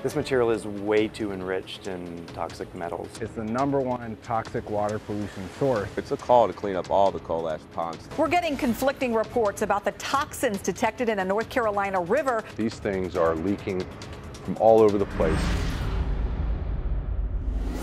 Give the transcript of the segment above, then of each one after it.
This material is way too enriched in toxic metals. It's the #1 toxic water pollution source. It's a call to clean up all the coal ash ponds. We're getting conflicting reports about the toxins detected in a North Carolina river. These things are leaking from all over the place.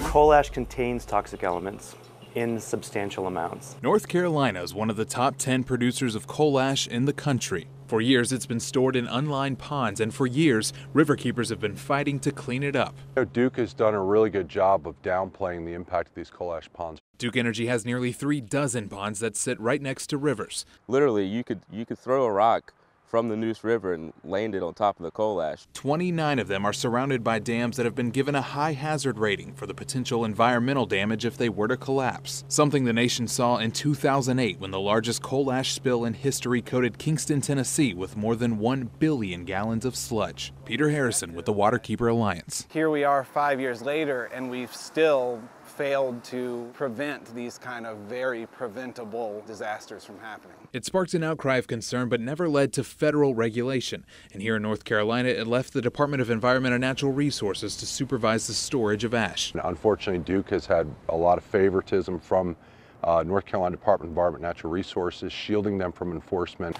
Coal ash contains toxic elements in substantial amounts. North Carolina is one of the top 10 producers of coal ash in the country. For years, it's been stored in unlined ponds, and for years, riverkeepers have been fighting to clean it up. Duke has done a really good job of downplaying the impact of these coal ash ponds. Duke Energy has nearly 3 dozen ponds that sit right next to rivers. Literally, you could throw a rock from the Neuse River and land it on top of the coal ash. 29 of them are surrounded by dams that have been given a high hazard rating for the potential environmental damage if they were to collapse. Something the nation saw in 2008 when the largest coal ash spill in history coated Kingston, Tennessee with more than 1 billion gallons of sludge. Peter Harrison with the Waterkeeper Alliance. Here we are 5 years later, and we've still failed to prevent these kind of very preventable disasters from happening. It sparked an outcry of concern but never led to federal regulation. And here in North Carolina, it left the Department of Environment and Natural Resources to supervise the storage of ash. Unfortunately, Duke has had a lot of favoritism from North Carolina Department of Environment and Natural Resources, shielding them from enforcement.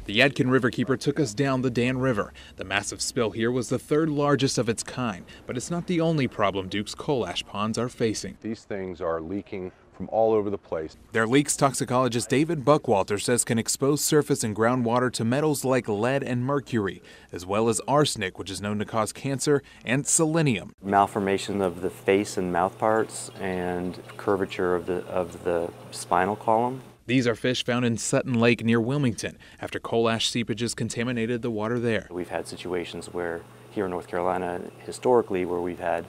The Yadkin Riverkeeper took us down the Dan River. The massive spill here was the 3rd largest of its kind, but it's not the only problem Duke's coal ash ponds are facing. These things are leaking from all over the place. Their leaks, toxicologist David Buckwalter says, can expose surface and groundwater to metals like lead and mercury, as well as arsenic, which is known to cause cancer, and selenium. Malformation of the face and mouth parts and curvature of the spinal column. These are fish found in Sutton Lake near Wilmington after coal ash seepages contaminated the water there. We've had situations where, here in North Carolina, historically, where we've had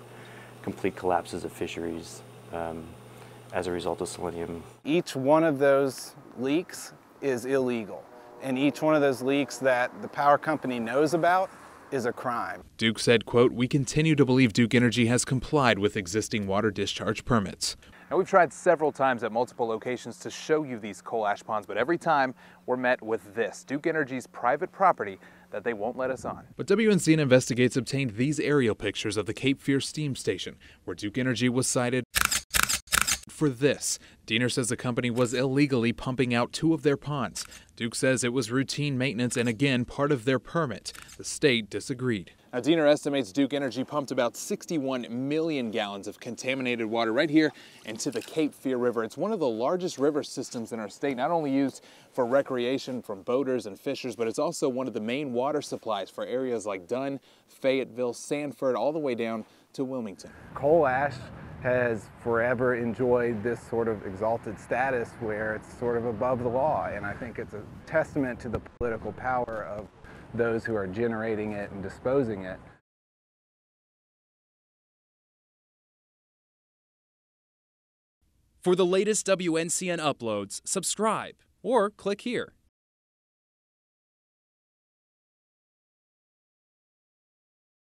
complete collapses of fisheries as a result of selenium. Each one of those leaks is illegal, and each one of those leaks that the power company knows about is a crime. Duke said, quote, "We continue to believe Duke Energy has complied with existing water discharge permits." Now, we've tried several times at multiple locations to show you these coal ash ponds, but every time we're met with this, Duke Energy's private property that they won't let us on. But WNCN Investigates obtained these aerial pictures of the Cape Fear steam station, where Duke Energy was cited for this. DENR says the company was illegally pumping out 2 of their ponds. Duke says it was routine maintenance and, again, part of their permit. The state disagreed. Now, DENR estimates Duke Energy pumped about 61 million gallons of contaminated water right here into the Cape Fear River. It's one of the largest river systems in our state, not only used for recreation from boaters and fishers, but it's also one of the main water supplies for areas like Dunn, Fayetteville, Sanford, all the way down to Wilmington. Coal ash has forever enjoyed this sort of exalted status where it's sort of above the law, and I think it's a testament to the political power of those who are generating it and disposing it. For the latest WNCN uploads, subscribe or click here.